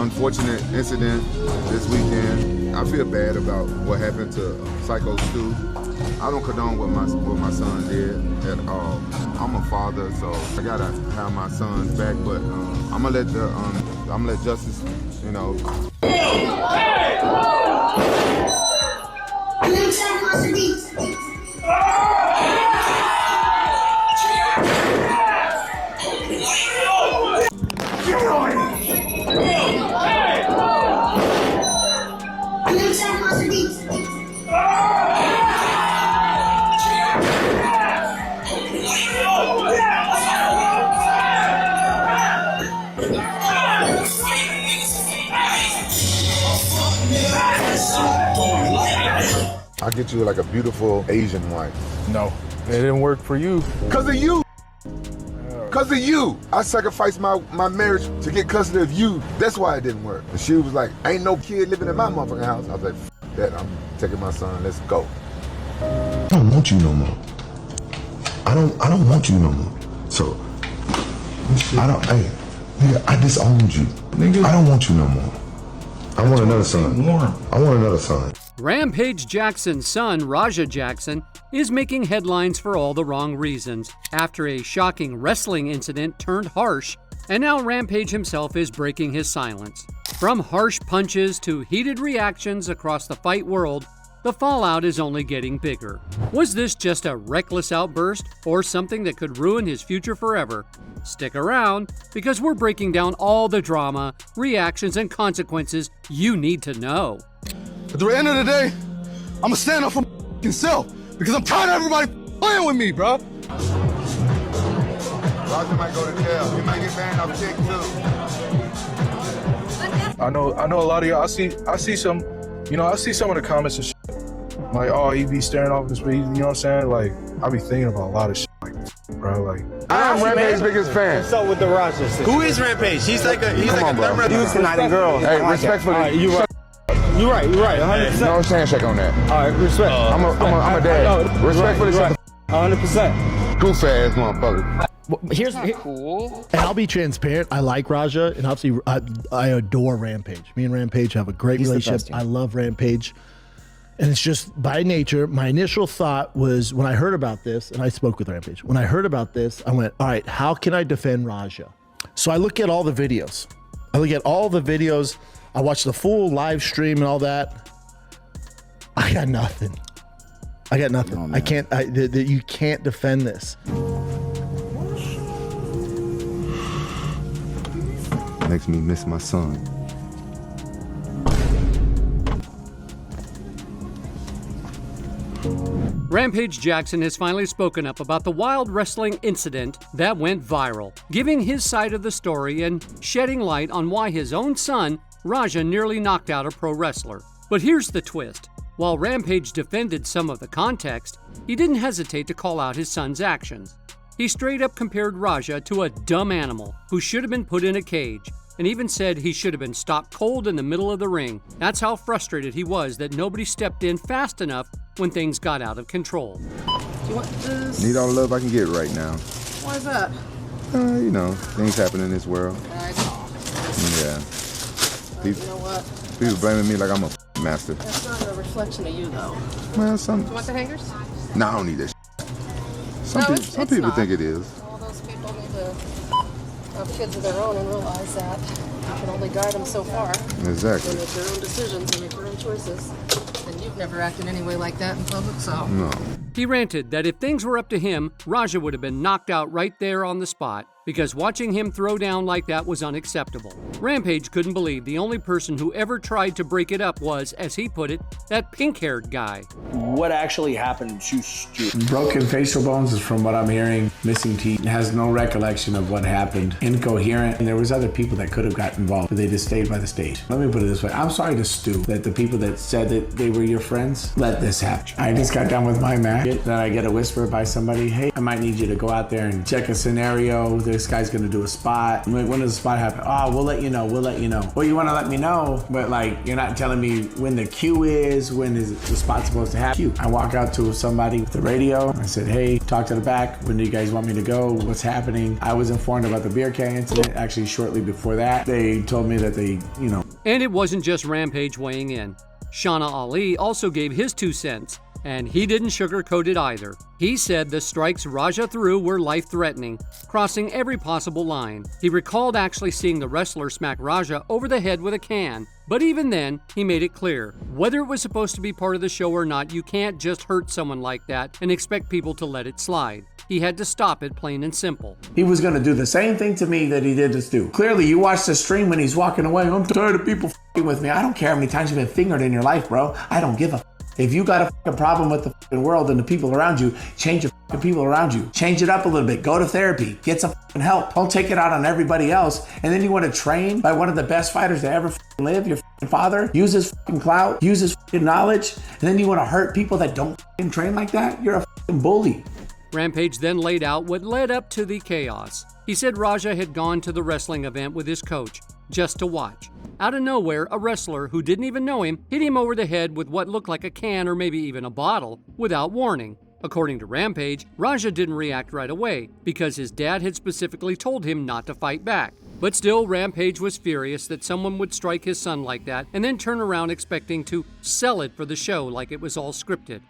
unfortunate incident this weekend. I feel bad about what happened to Psycho Stu. I don't condone what my son did at all. I'm a father, so I gotta have my son's back. But I'm gonna let justice, you know. I'll get you like a beautiful Asian wife. No, it didn't work for you. Cause of you. Cause of you. I sacrificed my marriage to get custody of you. That's why it didn't work. And she was like, ain't no kid living in my motherfucking house. I was like, F that, I'm taking my son, let's go. I don't want you no more. I don't want you no more. So, hey, nigga, I disowned you. Nigga, I don't want you no more. I want another son. I want another son. Rampage Jackson's son, Raja Jackson, is making headlines for all the wrong reasons after a shocking wrestling incident turned harsh, and now Rampage himself is breaking his silence. From harsh punches to heated reactions across the fight world, the fallout is only getting bigger. Was this just a reckless outburst or something that could ruin his future forever? Stick around, because we're breaking down all the drama, reactions, and consequences you need to know. At the end of the day, I'm gonna stand up for myself because I'm tired of everybody playing with me, bro. Roger might go to jail. He might get banned off kick too. I know a lot of y'all. I see some, I see some of the comments and shit. Like, oh, he be staring off his feet. You know what I'm saying? Like, I be thinking about a lot of shit, like, bro. Like, I'm Rampage's biggest fan. What's up with the Roger sister? Who is Rampage? He's like a third brother. Houstonite girl. Hey, respectfully. You're right, 100%. No handshake on that. All right, respect. I'm a dad. Respectfully, right. 100%. Goof ass motherfucker. Here's cool. And I'll be transparent. I like Raja, and obviously I adore Rampage. Me and Rampage have a great relationship. I love Rampage. And it's just by nature, my initial thought was when I heard about this, and I spoke with Rampage, when I heard about this, I went, all right, how can I defend Raja? So I look at all the videos. I watch the full live stream and all that. I got nothing. Oh, I can't, you can't defend this. Makes me miss my son. Rampage Jackson has finally spoken up about the wild wrestling incident that went viral, giving his side of the story and shedding light on why his own son, Raja, nearly knocked out a pro wrestler. But here's the twist. While Rampage defended some of the context, he didn't hesitate to call out his son's actions. He straight up compared Raja to a dumb animal who should have been put in a cage, and even said he should have been stopped cold in the middle of the ring. That's how frustrated he was that nobody stepped in fast enough when things got out of control. Do you want this? Need all the love I can get right now. Why is that? Things happen in this world. I know. Yeah. You know what? People blaming me like I'm a master. That's not a reflection of you, though. Well, Do you want the hangers? No, I don't need that shit. Some people think it is. All those people need to have kids of their own and realize that you can only guide them so far. Exactly. And make your own decisions and make your own choices. And you've never acted anyway like that in public, so. No. He ranted that if things were up to him, Raja would have been knocked out right there on the spot, because watching him throw down like that was unacceptable. Rampage couldn't believe the only person who ever tried to break it up was, as he put it, that pink-haired guy. What actually happened to Stu? Broken facial bones is from what I'm hearing. Missing teeth. Has no recollection of what happened. Incoherent. And there was other people that could have got involved, but they just stayed by the stage. Let me put it this way. I'm sorry to Stu that the people that said that they were your friends let this happen. I just got done with my match. Then I get a whisper by somebody, hey, I might need you to go out there and check a scenario. this guy's gonna do a spot. I'm like, when does the spot happen? Oh, we'll let you know. Well, you wanna let me know, but like, you're not telling me when the cue is, when is the spot supposed to happen. I walk out to somebody with the radio. I said, hey, talk to the back. When do you guys want me to go? What's happening? I was informed about the beer can incident. Actually, shortly before that, they told me that they, And it wasn't just Rampage weighing in. Shauna Ali also gave his 2 cents. And he didn't sugarcoat it either. He said the strikes Raja threw were life-threatening, crossing every possible line. He recalled actually seeing the wrestler smack Raja over the head with a can. But even then, he made it clear, whether it was supposed to be part of the show or not, you can't just hurt someone like that and expect people to let it slide. He had to stop it, plain and simple. He was gonna do the same thing to me that he did to Stu. Clearly, you watched the stream when he's walking away. I'm tired of people f***ing with me. I don't care how many times you've been fingered in your life, bro. I don't give a f***. If you got a f***ing problem with the f***ing world and the people around you, change the f***ing people around you. Change it up a little bit. Go to therapy. Get some f***ing help. Don't take it out on everybody else. And then you want to train by one of the best fighters to ever f***ing live, your f***ing father, use his f***ing clout, use his f***ing knowledge, and then you want to hurt people that don't f***ing train like that? You're a f***ing bully. Rampage then laid out what led up to the chaos. He said Raja had gone to the wrestling event with his coach, just to watch. Out of nowhere, a wrestler who didn't even know him hit him over the head with what looked like a can or maybe even a bottle without warning. According to Rampage, Raja didn't react right away because his dad had specifically told him not to fight back. But still, Rampage was furious that someone would strike his son like that and then turn around expecting to sell it for the show like it was all scripted.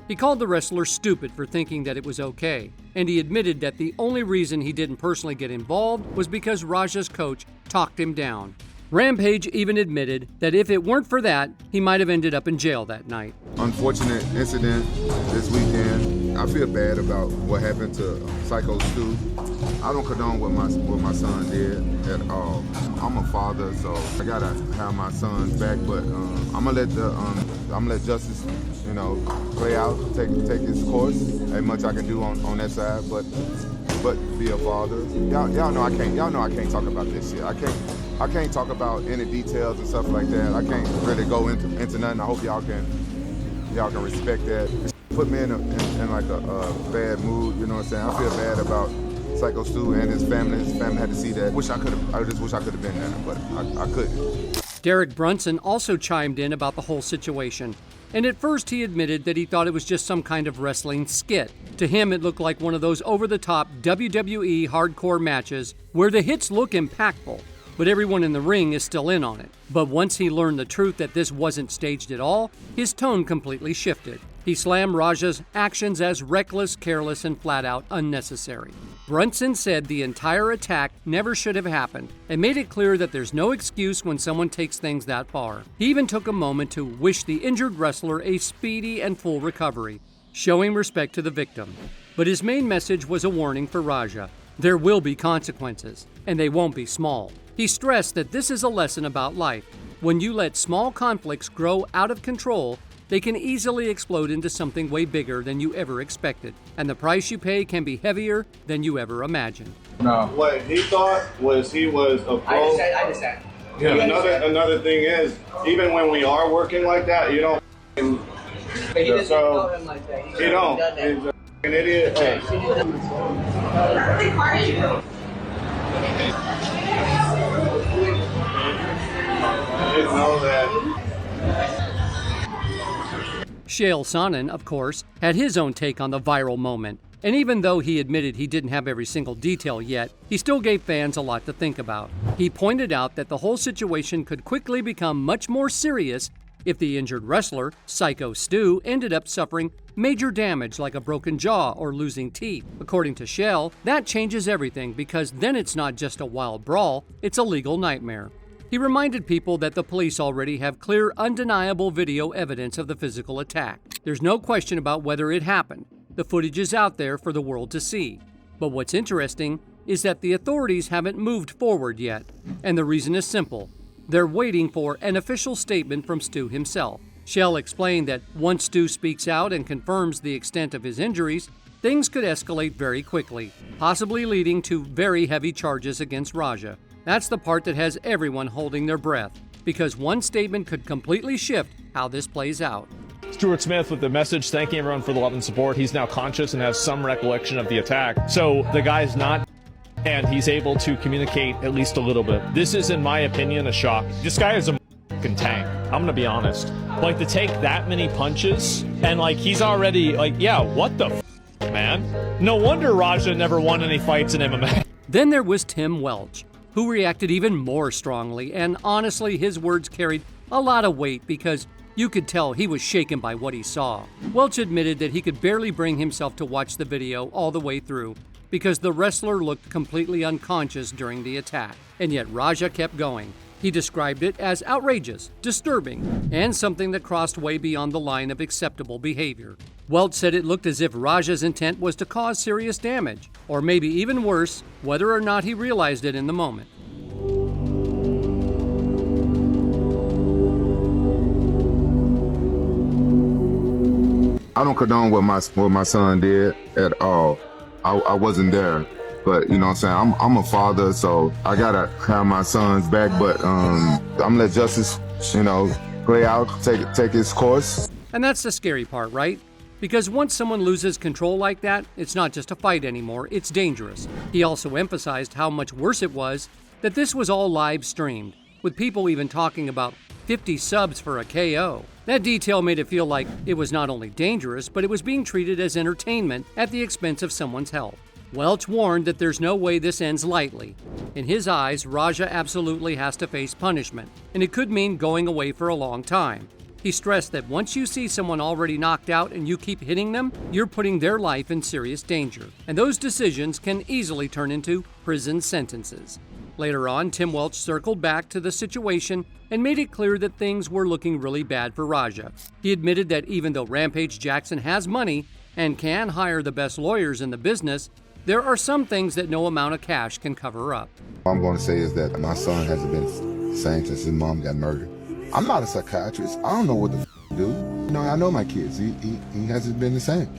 He called the wrestler stupid for thinking that it was okay, and he admitted that the only reason he didn't personally get involved was because Raja's coach talked him down. Rampage even admitted that if it weren't for that, he might have ended up in jail that night. Unfortunate incident this weekend. I feel bad about what happened to Psycho Stu. I don't condone what my son did at all. I'm a father, so I gotta have my son's back. But I'm gonna let justice, play out, take its course. Ain't much I can do on that side, but be a father. Y'all know I can't talk about this shit. I can't talk about any details and stuff like that. I can't really go into nothing. I hope y'all can respect that. It put me in like a bad mood, you know what I'm saying? I feel bad about Psycho Stu and his family. His family had to see that. I just wish I could have been there, but I couldn't. Derek Brunson also chimed in about the whole situation. And at first he admitted that he thought it was just some kind of wrestling skit. To him, it looked like one of those over-the-top WWE hardcore matches where the hits look impactful, but everyone in the ring is still in on it. But once he learned the truth that this wasn't staged at all, his tone completely shifted. He slammed Raja's actions as reckless, careless, and flat-out unnecessary. Brunson said the entire attack never should have happened and made it clear that there's no excuse when someone takes things that far. He even took a moment to wish the injured wrestler a speedy and full recovery, showing respect to the victim. But his main message was a warning for Raja. There will be consequences, and they won't be small. He stressed that this is a lesson about life. When you let small conflicts grow out of control, they can easily explode into something way bigger than you ever expected, and the price you pay can be heavier than you ever imagined. No. What he thought was he was a pro. I understand. Yeah. Another thing is, even when we are working like that, you don't. But he doesn't know him like that. He don't. He's an idiot. Hey. I didn't know that. Chael Sonnen, of course, had his own take on the viral moment, and even though he admitted he didn't have every single detail yet, he still gave fans a lot to think about. He pointed out that the whole situation could quickly become much more serious if the injured wrestler, Psycho Stu, ended up suffering major damage like a broken jaw or losing teeth. According to Chael, that changes everything because then it's not just a wild brawl, it's a legal nightmare. He reminded people that the police already have clear, undeniable video evidence of the physical attack. There's no question about whether it happened. The footage is out there for the world to see. But what's interesting is that the authorities haven't moved forward yet. And the reason is simple. They're waiting for an official statement from Stu himself. Chael explained that once Stu speaks out and confirms the extent of his injuries, things could escalate very quickly, possibly leading to very heavy charges against Raja. That's the part that has everyone holding their breath, because one statement could completely shift how this plays out. Stuart Smith with the message thanking everyone for the love and support. He's now conscious and has some recollection of the attack. So the guy's not, and he's able to communicate at least a little bit. This is, in my opinion, a shock. This guy is a fucking tank. I'm gonna be honest. Like, to take that many punches and like he's already like, yeah, what the man? No wonder Raja never won any fights in MMA. Then there was Tim Welch, who reacted even more strongly, and honestly, his words carried a lot of weight because you could tell he was shaken by what he saw. Welch admitted that he could barely bring himself to watch the video all the way through because the wrestler looked completely unconscious during the attack, and yet Raja kept going. He described it as outrageous, disturbing, and something that crossed way beyond the line of acceptable behavior. Welch said it looked as if Raja's intent was to cause serious damage, or maybe even worse, whether or not he realized it in the moment. I don't condone what my son did at all. I wasn't there, but you know what I'm saying? I'm a father, so I gotta have my son's back, but I'm gonna let justice, play out, take its course. And that's the scary part, right? Because once someone loses control like that, it's not just a fight anymore, it's dangerous. He also emphasized how much worse it was that this was all live streamed, with people even talking about 50 subs for a KO. That detail made it feel like it was not only dangerous, but it was being treated as entertainment at the expense of someone's health. Welch warned that there's no way this ends lightly. In his eyes, Raja absolutely has to face punishment, and it could mean going away for a long time. He stressed that once you see someone already knocked out and you keep hitting them, you're putting their life in serious danger, and those decisions can easily turn into prison sentences. Later on, Tim Welch circled back to the situation and made it clear that things were looking really bad for Raja. He admitted that even though Rampage Jackson has money and can hire the best lawyers in the business, there are some things that no amount of cash can cover up. All I'm going to say is that my son hasn't been the same since his mom got murdered. I'm not a psychiatrist. I don't know what to do. I know my kids. He hasn't been the same.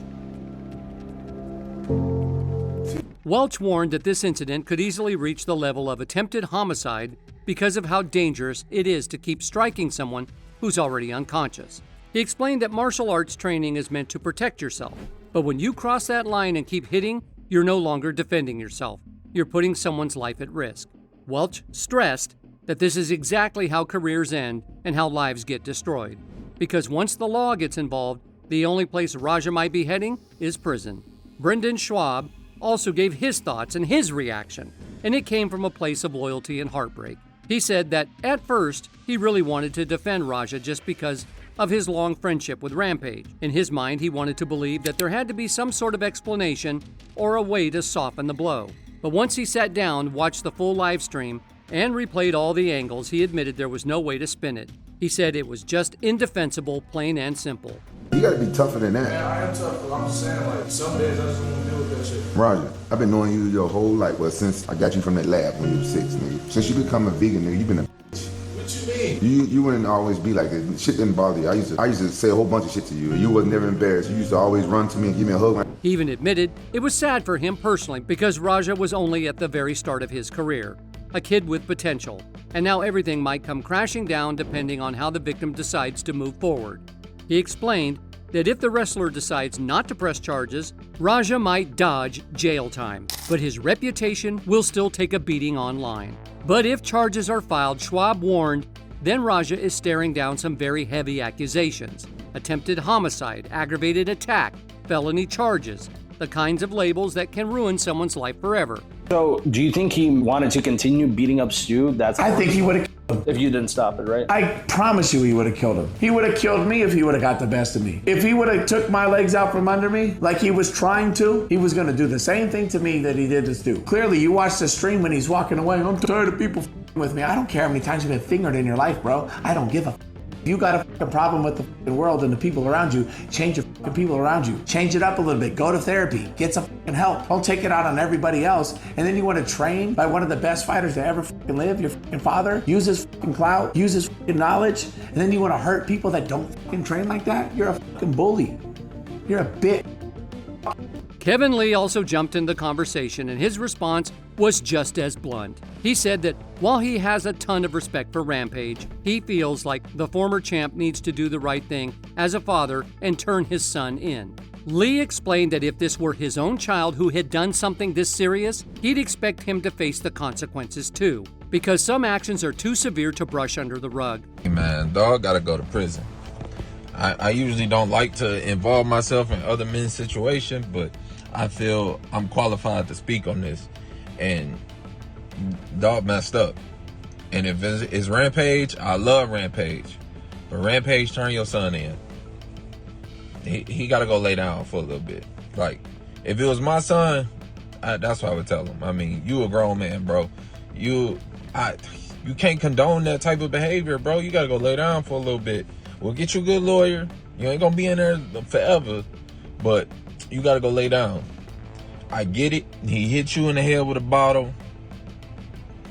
Welch warned that this incident could easily reach the level of attempted homicide because of how dangerous it is to keep striking someone who's already unconscious. He explained that martial arts training is meant to protect yourself, but when you cross that line and keep hitting, you're no longer defending yourself. You're putting someone's life at risk. Welch stressed that this is exactly how careers end and how lives get destroyed. Because once the law gets involved, the only place Raja might be heading is prison. Brendan Schwab also gave his thoughts and his reaction, and it came from a place of loyalty and heartbreak. He said that at first, he really wanted to defend Raja just because of his long friendship with Rampage. In his mind, he wanted to believe that there had to be some sort of explanation or a way to soften the blow. But once he sat down, watched the full live stream, and replayed all the angles, he admitted there was no way to spin it. He said it was just indefensible, plain and simple. You gotta be tougher than that. Man, I am tough, but I'm just saying, some days I just don't want to deal with that shit. Roger, I've been knowing you your whole life. Well, since I got you from that lab when you were 6, nigga. Since you become a vegan, nigga, you been a bitch. What you mean? You wouldn't always be like this. Shit didn't bother you. I used to say a whole bunch of shit to you. You was never embarrassed. You used to always run to me and give me a hug. He even admitted it was sad for him personally because Raja was only at the very start of his career. A kid with potential, and now everything might come crashing down depending on how the victim decides to move forward. He explained that if the wrestler decides not to press charges, Raja might dodge jail time, but his reputation will still take a beating online. But if charges are filed, Schwab warned, then Raja is staring down some very heavy accusations: attempted homicide, aggravated attack, felony charges, the kinds of labels that can ruin someone's life forever. So, do you think he wanted to continue beating up Stu? I think he would have killed him. If you didn't stop it, right? I promise you he would have killed him. He would have killed me if he would have got the best of me. If he would have took my legs out from under me like he was trying to, he was going to do the same thing to me that he did to Stu. Clearly, you watched the stream when he's walking away. I'm tired of people with me. I don't care how many times you've been fingered in your life, bro. I don't give a You got a problem with the world and the people around you, change the people around you. Change it up a little bit. Go to therapy. Get some help. Don't take it out on everybody else. And then you want to train by one of the best fighters to ever live, your father. Use his clout. Use his knowledge. And then you want to hurt people that don't train like that? You're a bully. You're a bitch. Kevin Lee also jumped in the conversation, and his response was just as blunt. He said that while he has a ton of respect for Rampage, he feels like the former champ needs to do the right thing as a father and turn his son in. Lee explained that if this were his own child who had done something this serious, he'd expect him to face the consequences too, because some actions are too severe to brush under the rug. Hey man, dog gotta go to prison. I usually don't like to involve myself in other men's situations, but I feel I'm qualified to speak on this. And dog messed up. And if it's Rampage, I love Rampage. But Rampage, turn your son in. He got to go lay down for a little bit. Like, if it was my son, that's what I would tell him. I mean, you a grown man, bro. You can't condone that type of behavior, bro. You got to go lay down for a little bit. We'll get you a good lawyer. You ain't going to be in there forever. But you got to go lay down. I get it. He hit you in the head with a bottle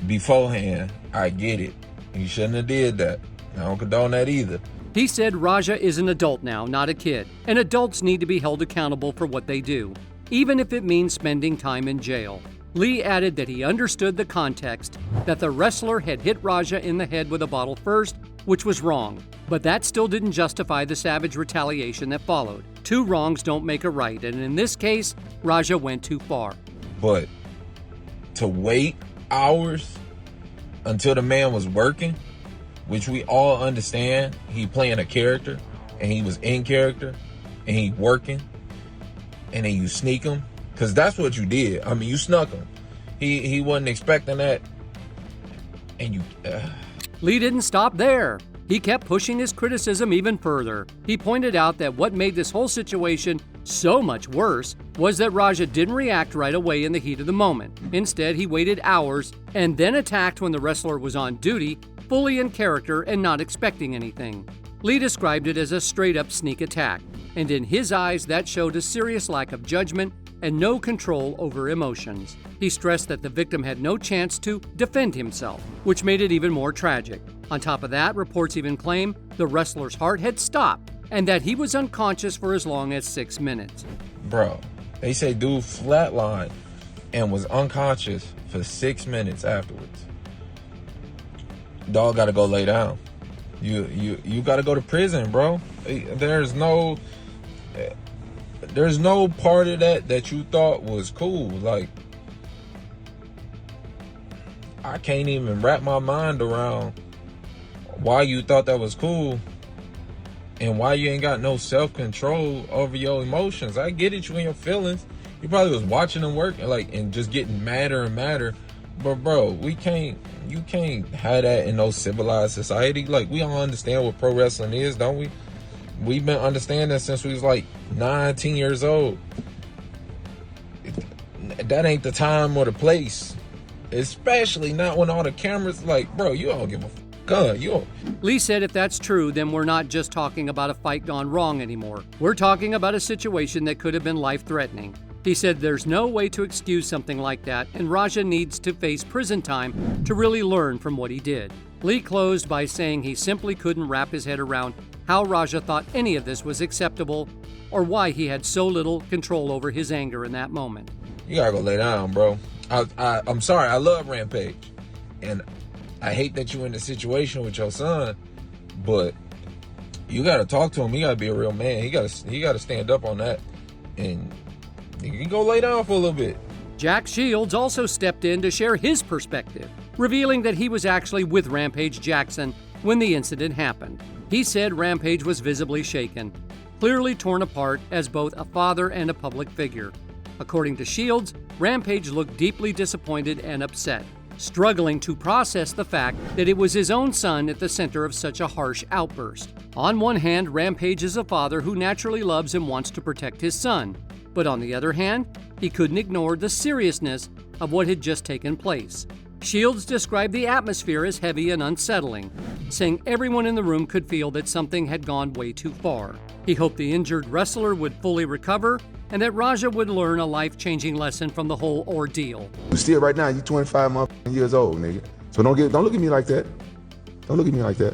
beforehand. I get it. He shouldn't have did that. I don't condone that either. He said Raja is an adult now, not a kid, and adults need to be held accountable for what they do, even if it means spending time in jail. Lee added that he understood the context, that the wrestler had hit Raja in the head with a bottle first, which was wrong, but that still didn't justify the savage retaliation that followed. Two wrongs don't make a right, and in this case, Raja went too far. But to wait hours until the man was working, which we all understand, he playing a character, and he was in character, and he working, and then you sneak him, because that's what you did. I mean, you snuck him. He wasn't expecting that, and you... Lee didn't stop there. He kept pushing his criticism even further. He pointed out that what made this whole situation so much worse was that Raja didn't react right away in the heat of the moment. Instead, he waited hours and then attacked when the wrestler was on duty, fully in character and not expecting anything. Lee described it as a straight-up sneak attack, and in his eyes, that showed a serious lack of judgment and no control over emotions. He stressed that the victim had no chance to defend himself, which made it even more tragic. On top of that, reports even claim the wrestler's heart had stopped and that he was unconscious for as long as 6 minutes. Bro, they say dude flatlined and was unconscious for 6 minutes afterwards. Dog gotta go lay down. You gotta go to prison, bro. There's no part of that you thought was cool. Like, I can't even wrap my mind around why you thought that was cool and why you ain't got no self-control over your emotions. I get it, you and your feelings. You probably was watching them work and just getting madder and madder. But bro, you can't have that in no civilized society. Like, we all understand what pro wrestling is, don't we? We've been understanding since we was like 9-10 years old. That ain't the time or the place. Especially not when all the cameras, like, bro, you don't give a gun. Lee said if that's true, then we're not just talking about a fight gone wrong anymore. We're talking about a situation that could have been life-threatening. He said there's no way to excuse something like that, and Raja needs to face prison time to really learn from what he did. Lee closed by saying he simply couldn't wrap his head around how Raja thought any of this was acceptable or why he had so little control over his anger in that moment. You gotta go lay down, bro. I'm sorry, I love Rampage. And I hate that you're in a situation with your son, but you gotta talk to him. He gotta be a real man. He gotta stand up on that. And you can go lay down for a little bit. Jack Shields also stepped in to share his perspective, revealing that he was actually with Rampage Jackson when the incident happened. He said Rampage was visibly shaken, clearly torn apart as both a father and a public figure. According to Shields, Rampage looked deeply disappointed and upset, struggling to process the fact that it was his own son at the center of such a harsh outburst. On one hand, Rampage is a father who naturally loves and wants to protect his son. But on the other hand, he couldn't ignore the seriousness of what had just taken place. Shields described the atmosphere as heavy and unsettling, saying everyone in the room could feel that something had gone way too far. He hoped the injured wrestler would fully recover and that Raja would learn a life-changing lesson from the whole ordeal. Still right now, you're 25 years old, nigga. So don't look at me like that. Don't look at me like that.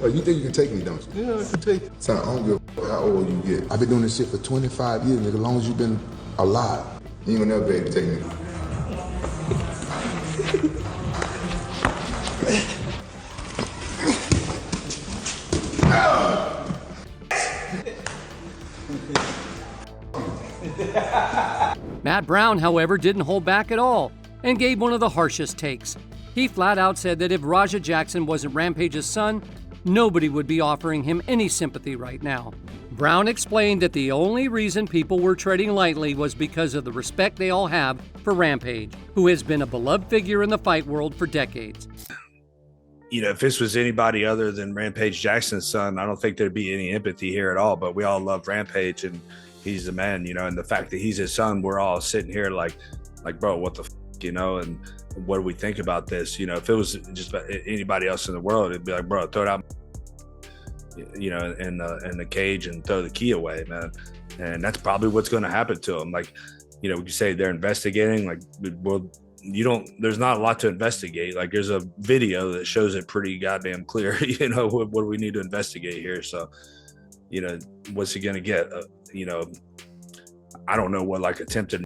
Oh, you think you can take me, don't you? Yeah, I can take you. Son, I don't give a how old you get. I've been doing this shit for 25 years, nigga, as long as you've been alive. You ain't gonna never be able to take me. Matt Brown, however, didn't hold back at all and gave one of the harshest takes. He flat out said that if Raja Jackson wasn't Rampage's son, nobody would be offering him any sympathy right now. Brown explained that the only reason people were treading lightly was because of the respect they all have for Rampage, who has been a beloved figure in the fight world for decades. You know, if this was anybody other than Rampage Jackson's son, I don't think there'd be any empathy here at all. But we all love Rampage, and he's the man, you know, and the fact that he's his son, we're all sitting here like, bro, what the you know, and what do we think about this? You know, if it was just anybody else in the world, it'd be like, bro, throw it out, you know, in the cage and throw the key away, man. And that's probably what's going to happen to him. Like, you know, you say they're investigating, like, well, there's not a lot to investigate. Like, there's a video that shows it pretty goddamn clear, you know, what do we need to investigate here? So, you know, what's he going to get? You know, I don't know what, like, attempted,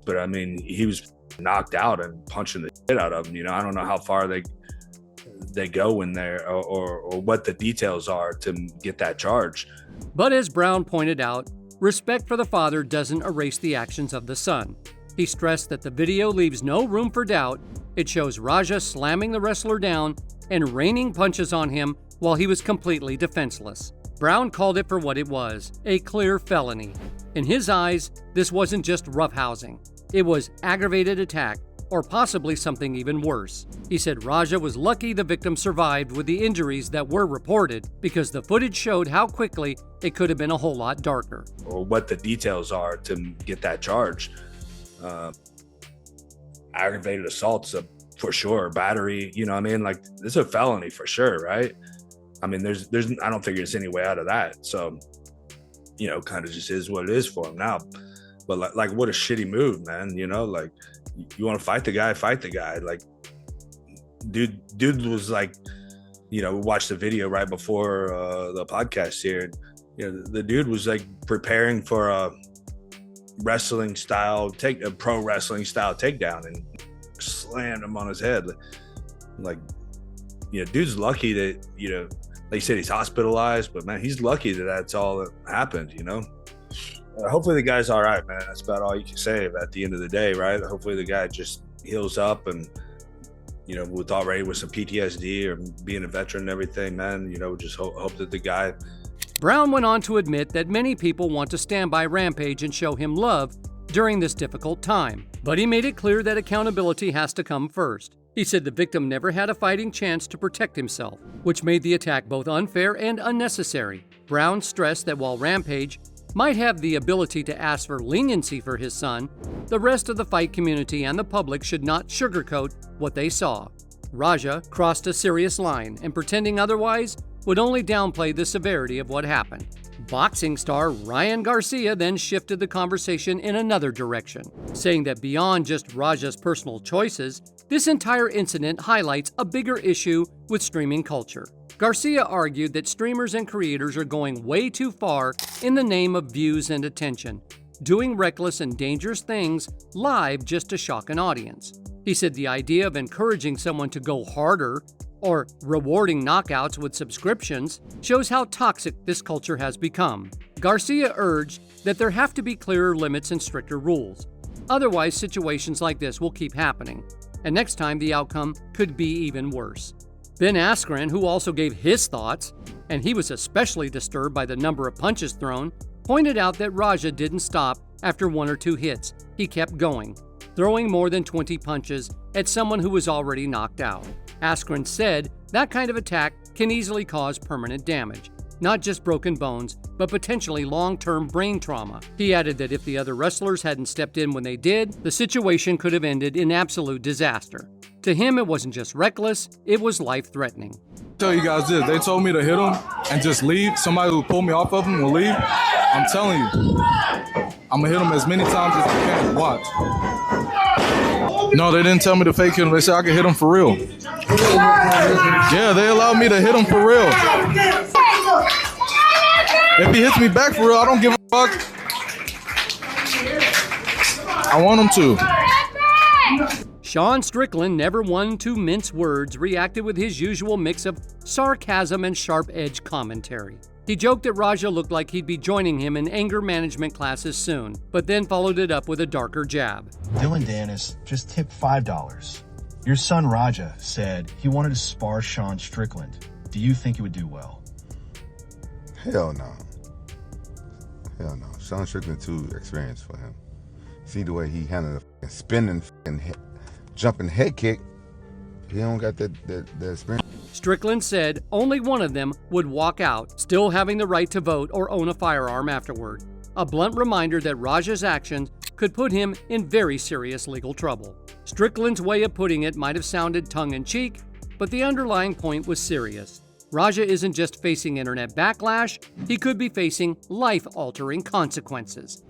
but I mean, he was knocked out and punching the shit out of him. You know, I don't know how far they go in there or what the details are to get that charge. But as Brown pointed out, respect for the father doesn't erase the actions of the son. He stressed that the video leaves no room for doubt. It shows Raja slamming the wrestler down and raining punches on him while he was completely defenseless. Brown called it for what it was, a clear felony. In his eyes, this wasn't just roughhousing. It was aggravated attack, or possibly something even worse. He said Raja was lucky the victim survived with the injuries that were reported because the footage showed how quickly it could have been a whole lot darker. Or what the details are to get that charge. Aggravated assault's for sure. Battery, you know what I mean? Like, this is a felony for sure, right? I mean, there's I don't think there's any way out of that. So, you know, kind of just is what it is for him now. But like what a shitty move, man. You know, like, you want to fight the guy, fight the guy. Like, dude was like, you know, we watched the video right before the podcast here. You know, the dude was like preparing for a pro wrestling style takedown and slammed him on his head. Like, you know, dude's lucky that, you know, like you said, he's hospitalized, but man, he's lucky that that's all that happened, you know? Hopefully the guy's all right, man. That's about all you can say at the end of the day, right? Hopefully the guy just heals up and, you know, with some PTSD or being a veteran and everything, man, you know, just hope that the guy. Brown went on to admit that many people want to stand by Rampage and show him love during this difficult time, but he made it clear that accountability has to come first. He said the victim never had a fighting chance to protect himself, which made the attack both unfair and unnecessary. Brown stressed that while Rampage might have the ability to ask for leniency for his son, the rest of the fight community and the public should not sugarcoat what they saw. Raja crossed a serious line, and pretending otherwise would only downplay the severity of what happened. Boxing star Ryan Garcia then shifted the conversation in another direction, saying that beyond just Raja's personal choices, this entire incident highlights a bigger issue with streaming culture. Garcia argued that streamers and creators are going way too far in the name of views and attention, doing reckless and dangerous things live just to shock an audience. He said the idea of encouraging someone to go harder or rewarding knockouts with subscriptions shows how toxic this culture has become. Garcia urged that there have to be clearer limits and stricter rules. Otherwise, situations like this will keep happening, and next time the outcome could be even worse. Ben Askren, who also gave his thoughts, and he was especially disturbed by the number of punches thrown, pointed out that Raja didn't stop after one or two hits. He kept going, throwing more than 20 punches at someone who was already knocked out. Askren said that kind of attack can easily cause permanent damage, not just broken bones, but potentially long-term brain trauma. He added that if the other wrestlers hadn't stepped in when they did, the situation could have ended in absolute disaster. To him, it wasn't just reckless, it was life-threatening. Tell you guys this, they told me to hit him and just leave. Somebody who pull me off of him will leave. I'm telling you, I'm gonna hit him as many times as I can. Watch. No, they didn't tell me to fake hit him. They said I could hit him for real. Yeah, they allowed me to hit him for real. If he hits me back for real, I don't give a fuck. I want him to. Sean Strickland, never one to mince words, reacted with his usual mix of sarcasm and sharp-edged commentary. He joked that Raja looked like he'd be joining him in anger management classes soon, but then followed it up with a darker jab. Dylan Dennis just tipped $5. Your son Raja said he wanted to spar Sean Strickland. Do you think he would do well? Hell no. Hell no. Sean Strickland too experienced for him. See the way he handled a spinning jumping head kick. He don't got that experience. Strickland said only one of them would walk out, still having the right to vote or own a firearm afterward. A blunt reminder that Raja's actions could put him in very serious legal trouble. Strickland's way of putting it might have sounded tongue-in-cheek, but the underlying point was serious. Raja isn't just facing internet backlash, he could be facing life-altering consequences.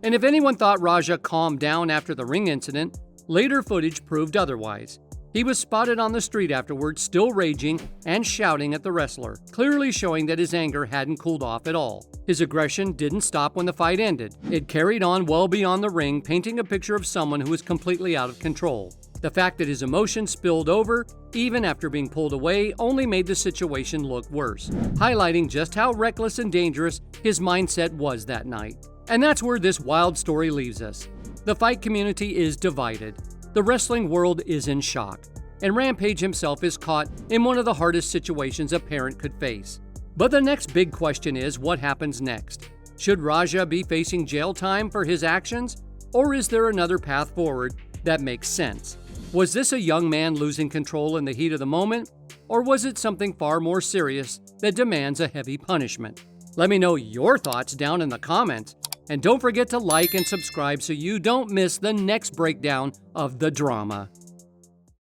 And if anyone thought Raja calmed down after the ring incident, later footage proved otherwise. He was spotted on the street afterwards, still raging and shouting at the wrestler, clearly showing that his anger hadn't cooled off at all. His aggression didn't stop when the fight ended. It carried on well beyond the ring, painting a picture of someone who was completely out of control. The fact that his emotions spilled over, even after being pulled away, only made the situation look worse, highlighting just how reckless and dangerous his mindset was that night. And that's where this wild story leaves us. The fight community is divided. The wrestling world is in shock. And Rampage himself is caught in one of the hardest situations a parent could face. But the next big question is, what happens next? Should Raja be facing jail time for his actions? Or is there another path forward that makes sense? Was this a young man losing control in the heat of the moment? Or was it something far more serious that demands a heavy punishment? Let me know your thoughts down in the comments. And don't forget to like and subscribe so you don't miss the next breakdown of the drama.